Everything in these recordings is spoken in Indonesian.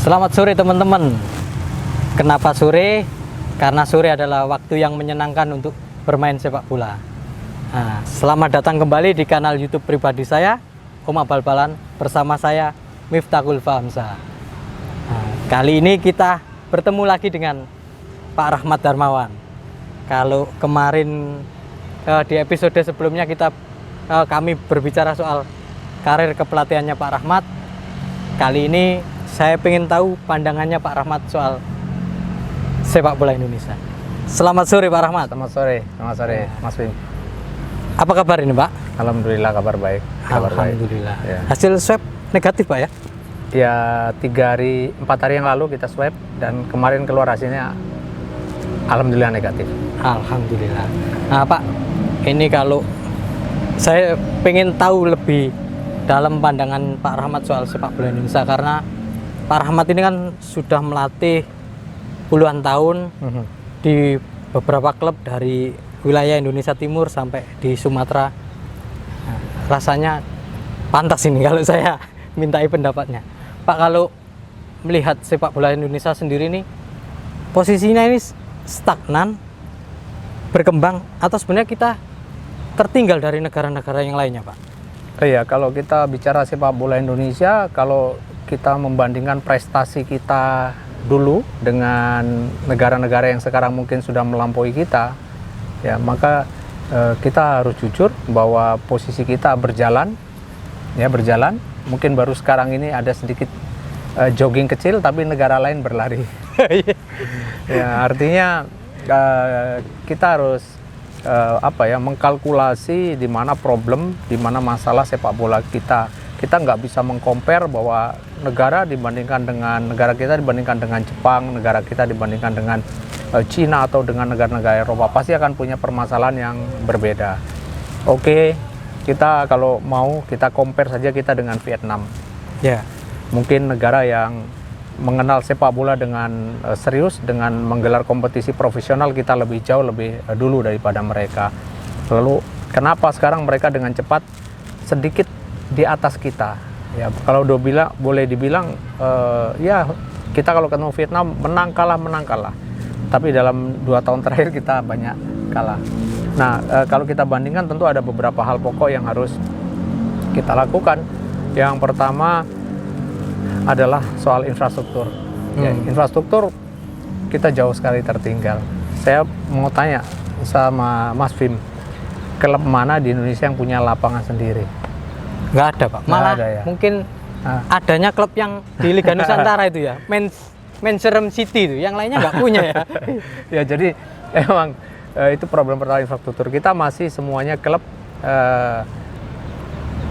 Selamat sore teman-teman. Kenapa sore? Karena sore adalah waktu yang menyenangkan untuk bermain sepak bola. Nah, selamat datang kembali di kanal YouTube pribadi saya, Om Bal-Balan, bersama saya Miftahul Fahamzah. Nah, kali ini kita bertemu lagi dengan Pak Rahmat Darmawan. Kalau kemarin di episode sebelumnya kami berbicara soal karir kepelatihannya Pak Rahmat. Kali ini saya ingin tahu pandangannya Pak Rahmat soal sepak bola Indonesia. Selamat sore Pak Rahmat. Selamat sore Mas Wim. Apa kabar ini Pak? Alhamdulillah kabar baik. Alhamdulillah. Ya. Hasil swab negatif Pak ya? Ya 4 hari yang lalu kita swab dan kemarin keluar hasilnya alhamdulillah negatif. Alhamdulillah. Nah Pak, ini kalau saya pengen tahu lebih dalam pandangan Pak Rahmat soal sepak bola Indonesia, karena Pak Rahmat ini kan sudah melatih puluhan tahun di beberapa klub dari wilayah Indonesia Timur sampai di Sumatera. Nah, rasanya pantas ini kalau saya mintai pendapatnya. Pak, kalau melihat sepak bola Indonesia sendiri ini, posisinya ini stagnan, berkembang, atau sebenarnya kita tertinggal dari negara-negara yang lainnya Pak? Iya, kalau kita bicara sepak bola Indonesia, kalau kita membandingkan prestasi kita dulu dengan negara-negara yang sekarang mungkin sudah melampaui kita, ya maka kita harus jujur bahwa posisi kita berjalan. Mungkin baru sekarang ini ada sedikit jogging kecil, tapi negara lain berlari. Ya artinya kita harus mengkalkulasi di mana problem, di mana masalah sepak bola kita. Kita nggak bisa mengcompare bahwa negara dibandingkan dengan negara kita dibandingkan dengan Jepang, negara kita dibandingkan dengan Cina atau dengan negara-negara Eropa, pasti akan punya permasalahan yang berbeda. Oke, kita kalau mau kita compare saja kita dengan Vietnam. Ya. Mungkin negara yang mengenal sepak bola dengan serius, dengan menggelar kompetisi profesional, kita lebih jauh lebih dulu daripada mereka. Lalu kenapa sekarang mereka dengan cepat sedikit di atas kita? Ya kalau boleh dibilang ya kita kalau ketemu Vietnam menang kalah. Tapi dalam 2 tahun terakhir kita banyak kalah. Nah kalau kita bandingkan tentu ada beberapa hal pokok yang harus kita lakukan. Yang pertama adalah soal infrastruktur. Ya, infrastruktur kita jauh sekali tertinggal. Saya mau tanya sama Mas Vim, klub mana di Indonesia yang punya lapangan sendiri? Nggak ada Pak, malah ada, ya? mungkin adanya klub yang di Liga Nusantara itu ya, Manchester City itu, yang lainnya nggak punya ya. Ya jadi emang itu problem pertama, infrastruktur kita masih semuanya klub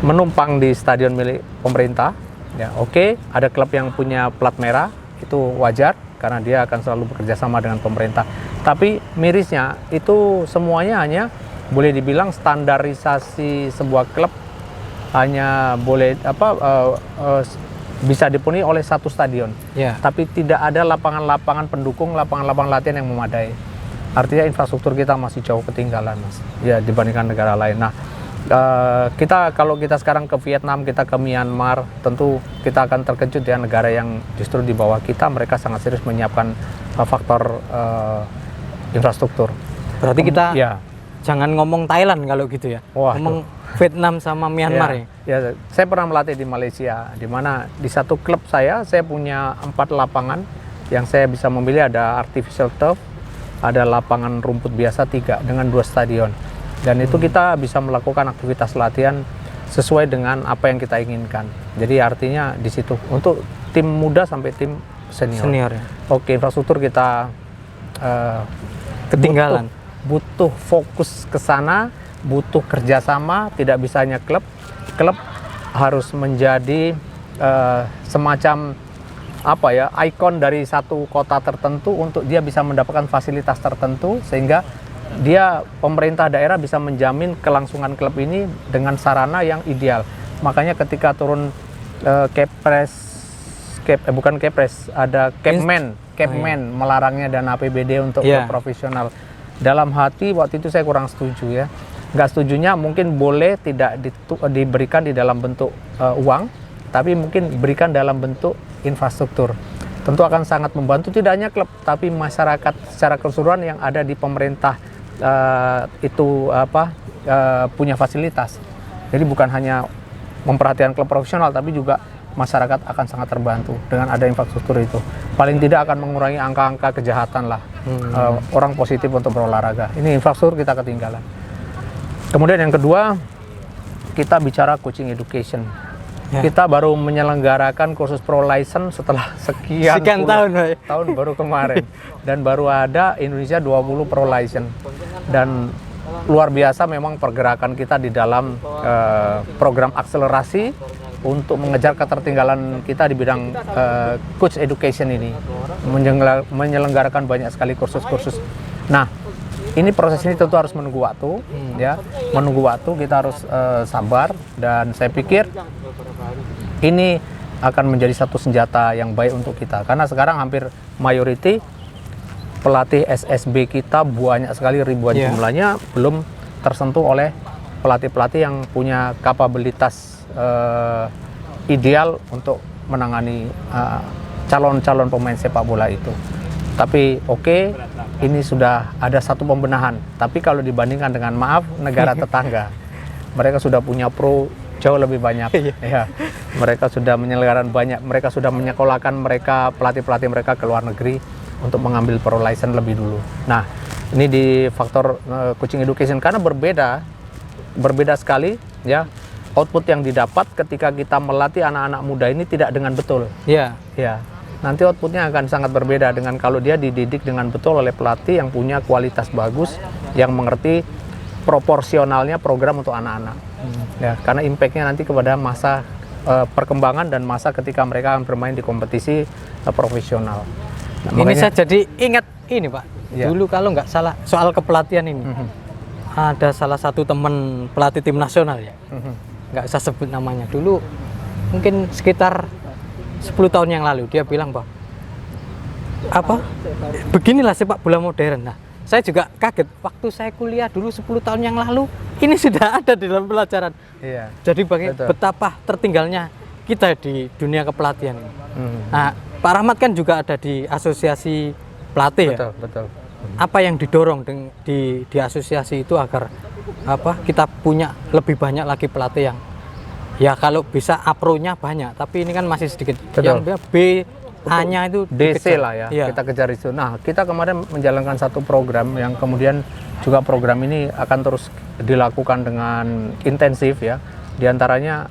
menumpang di stadion milik pemerintah. Ya oke, ada klub yang punya plat merah, itu wajar karena dia akan selalu bekerja sama dengan pemerintah. Tapi mirisnya itu semuanya hanya boleh dibilang standarisasi sebuah klub hanya boleh bisa dipenuhi oleh satu stadion, tapi tidak ada lapangan-lapangan pendukung, lapangan-lapangan latihan yang memadai. Artinya infrastruktur kita masih jauh ketinggalan, Mas. Ya dibandingkan negara lain. Nah, kalau kita sekarang ke Vietnam, kita ke Myanmar, tentu kita akan terkejut ya, negara yang justru di bawah kita, mereka sangat serius menyiapkan faktor infrastruktur. Berarti kita jangan ngomong Thailand kalau gitu ya. Ngomong Vietnam sama Myanmar ya. Saya pernah melatih di Malaysia, di mana di satu klub saya punya 4 lapangan yang saya bisa memilih. Ada artificial turf, ada lapangan rumput biasa 3 dengan 2 stadion. Dan itu kita bisa melakukan aktivitas latihan sesuai dengan apa yang kita inginkan. Jadi artinya di situ untuk tim muda sampai tim senior ya. Oke, infrastruktur kita ketinggalan. Butuh fokus ke sana, butuh kerjasama, tidak bisa hanya klub harus menjadi semacam ikon dari satu kota tertentu untuk dia bisa mendapatkan fasilitas tertentu, sehingga pemerintah daerah bisa menjamin kelangsungan klub ini dengan sarana yang ideal. Makanya ketika turun ada Kepmen melarangnya dana APBD untuk klub profesional. Dalam hati waktu itu saya kurang setuju ya. Nggak setujunya mungkin boleh tidak diberikan di dalam bentuk uang, tapi mungkin berikan dalam bentuk infrastruktur. tentu akan sangat membantu tidak hanya klub tapi masyarakat secara keseluruhan yang ada di pemerintah punya fasilitas. Jadi bukan hanya memperhatikan klub profesional tapi juga masyarakat akan sangat terbantu dengan ada infrastruktur itu. Paling tidak akan mengurangi angka-angka kejahatan lah orang positif untuk berolahraga. Ini infrastruktur kita ketinggalan. Kemudian yang kedua, kita bicara coaching education. Ya. Kita baru menyelenggarakan kursus pro license setelah sekian tahun baru kemarin. Dan baru ada Indonesia 20 pro license. Dan luar biasa memang pergerakan kita di dalam program akselerasi untuk mengejar ketertinggalan kita di bidang coach education ini. Menyelenggarakan banyak sekali kursus-kursus. Nah, ini proses ini tentu harus menunggu waktu, ya. Menunggu waktu, kita harus sabar, dan saya pikir ini akan menjadi satu senjata yang baik untuk kita. Karena sekarang hampir mayoriti pelatih SSB kita banyak sekali, ribuan jumlahnya, belum tersentuh oleh pelatih-pelatih yang punya kapabilitas ideal untuk menangani calon-calon pemain sepak bola itu. Tapi oke, ini sudah ada satu pembenahan. Tapi kalau dibandingkan dengan negara tetangga, mereka sudah punya pro jauh lebih banyak. Ya, mereka sudah menyelenggarakan banyak, mereka sudah menyekolahkan mereka pelatih-pelatih mereka ke luar negeri untuk mengambil pro license lebih dulu. Nah, ini di faktor coaching education karena berbeda sekali, ya. Output yang didapat ketika kita melatih anak-anak muda ini tidak dengan betul. Ya. Nanti outputnya akan sangat berbeda dengan kalau dia dididik dengan betul oleh pelatih yang punya kualitas bagus, yang mengerti proporsionalnya program untuk anak-anak. Ya, karena impact-nya nanti kepada masa perkembangan dan masa ketika mereka akan bermain di kompetisi profesional. Nah, ini saya jadi ingat ini Pak. Dulu kalau nggak salah soal kepelatihan ini, ada salah satu teman pelatih tim nasional ya, nggak usah sebut namanya. Dulu mungkin sekitar 10 tahun yang lalu dia bilang bahwa beginilah sepak bola modern. Nah, saya juga kaget waktu saya kuliah dulu 10 tahun yang lalu ini sudah ada di dalam pelajaran. Jadi betapa tertinggalnya kita di dunia kepelatihan ini. Nah, Pak Rahmat kan juga ada di asosiasi pelatih. Betul. Apa yang didorong di asosiasi itu agar kita punya lebih banyak lagi pelatih yang ya kalau bisa A-Pro-nya banyak, tapi ini kan masih sedikit. Yang B, A-nya itu DC lah ya, kita kejar itu. Nah, kita kemarin menjalankan satu program yang kemudian juga program ini akan terus dilakukan dengan intensif ya. Di antaranya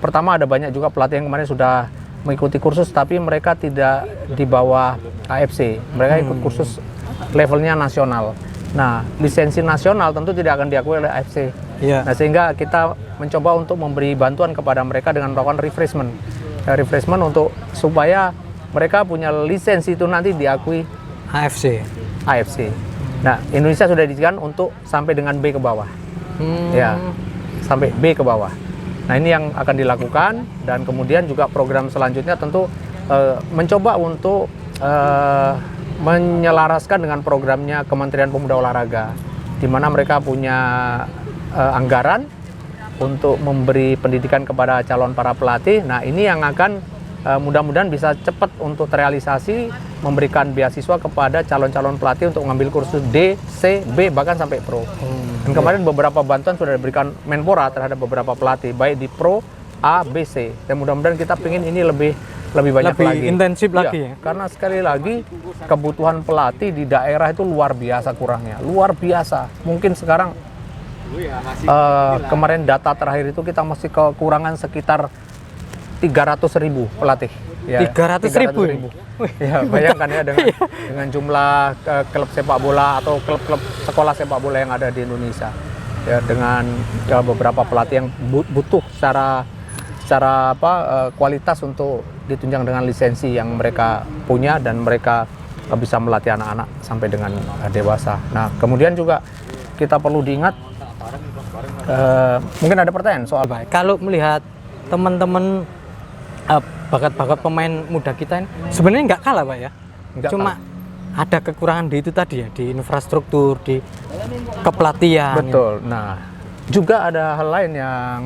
pertama ada banyak juga pelatih yang kemarin sudah mengikuti kursus tapi mereka tidak di bawah AFC. Mereka ikut kursus levelnya nasional. Nah, lisensi nasional tentu tidak akan diakui oleh AFC. Nah, sehingga kita mencoba untuk memberi bantuan kepada mereka dengan melakukan refreshment untuk supaya mereka punya lisensi itu nanti diakui AFC. Nah, Indonesia sudah diizinkan untuk sampai dengan B ke bawah. Ya, sampai B ke bawah. Nah, ini yang akan dilakukan, dan kemudian juga program selanjutnya tentu mencoba untuk menyelaraskan dengan programnya Kementerian Pemuda Olahraga, di mana mereka punya anggaran untuk memberi pendidikan kepada calon para pelatih. Nah, ini yang akan mudah-mudahan bisa cepat untuk terrealisasi, memberikan beasiswa kepada calon-calon pelatih untuk mengambil kursus D, C, B, bahkan sampai Pro. Dan kemarin beberapa bantuan sudah diberikan Menpora terhadap beberapa pelatih, baik di Pro, A, B, C. Dan mudah-mudahan kita ingin ini lebih banyak lagi. Intensif lagi ya. Karena sekali lagi kebutuhan pelatih di daerah itu luar biasa kurangnya. Luar biasa. Mungkin sekarang kemarin data terakhir itu kita masih kekurangan sekitar 300.000 pelatih. Ya, 300.000. Ya, bayangkan ya dengan jumlah klub sepak bola atau klub-klub sekolah sepak bola yang ada di Indonesia. Ya, dengan beberapa pelatih yang butuh secara kualitas untuk ditunjang dengan lisensi yang mereka punya, dan mereka bisa melatih anak-anak sampai dengan dewasa. Nah, kemudian juga kita perlu diingat, mungkin ada pertanyaan soal kalau melihat teman-teman bakat-bakat pemain muda kita ini sebenarnya nggak kalah Pak ya, cuma ada kekurangan di itu tadi ya, di infrastruktur, di kepelatihan. Betul. Nah, juga ada hal lain yang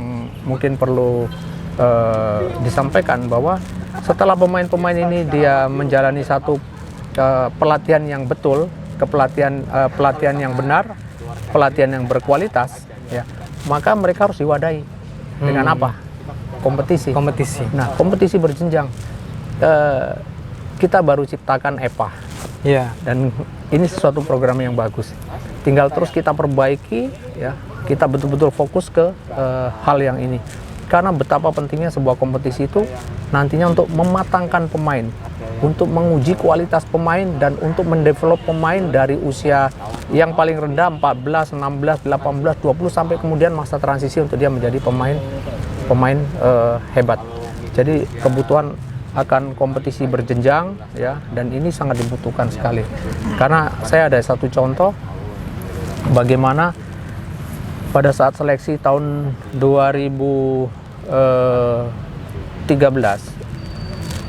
mungkin perlu disampaikan, bahwa Setelah pemain-pemain ini dia menjalani satu pelatihan yang betul, pelatihan yang benar, pelatihan yang berkualitas, ya, maka mereka harus diwadahi dengan apa? Kompetisi. Nah, kompetisi berjenjang. Kita baru ciptakan EPA, dan ini sesuatu program yang bagus. Tinggal terus kita perbaiki, ya. Kita betul-betul fokus ke hal yang ini. Karena betapa pentingnya sebuah kompetisi itu nantinya untuk mematangkan pemain, untuk menguji kualitas pemain, dan untuk mendevelop pemain dari usia yang paling rendah 14, 16, 18, 20 sampai kemudian masa transisi untuk dia menjadi pemain hebat. Jadi kebutuhan akan kompetisi berjenjang, ya, dan ini sangat dibutuhkan sekali. Karena saya ada satu contoh bagaimana pada saat seleksi tahun 2013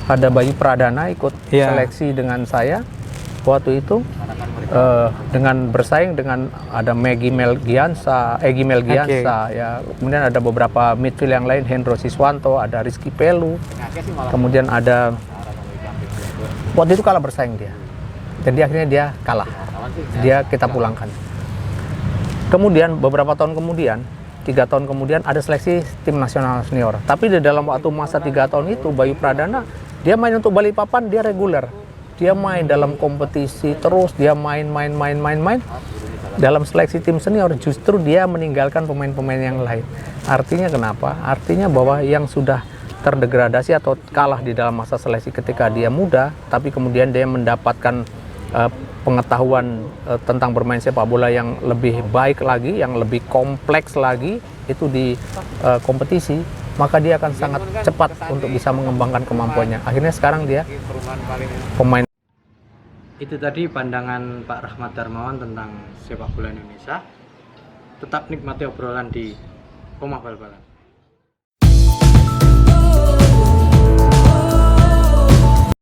ada Bayu Pradana ikut seleksi dengan saya waktu itu, dengan bersaing dengan ada Egy Melgiansa, ya. Kemudian ada beberapa midfield yang lain, Hendro Siswanto, ada Rizky Pelu, kemudian ada, waktu itu kalah bersaing dia, jadi akhirnya dia kalah, kita pulangkan. Kemudian beberapa tahun kemudian, 3 tahun kemudian ada seleksi tim nasional senior. Tapi di dalam waktu masa 3 tahun itu, Bayu Pradana dia main untuk Balikpapan, dia reguler. Dia main dalam kompetisi terus, dia main. Dalam seleksi tim senior justru dia meninggalkan pemain-pemain yang lain. Artinya kenapa? Artinya bahwa yang sudah terdegradasi atau kalah di dalam masa seleksi ketika dia muda, tapi kemudian dia mendapatkan pengetahuan tentang bermain sepak bola yang lebih baik lagi, yang lebih kompleks lagi, itu di kompetisi, maka dia akan sangat cepat untuk bisa mengembangkan kemampuannya. Akhirnya sekarang dia pemain. Itu tadi pandangan Pak Rahmat Darmawan tentang sepak bola Indonesia. Tetap nikmati obrolan di Omah Bal-Balan.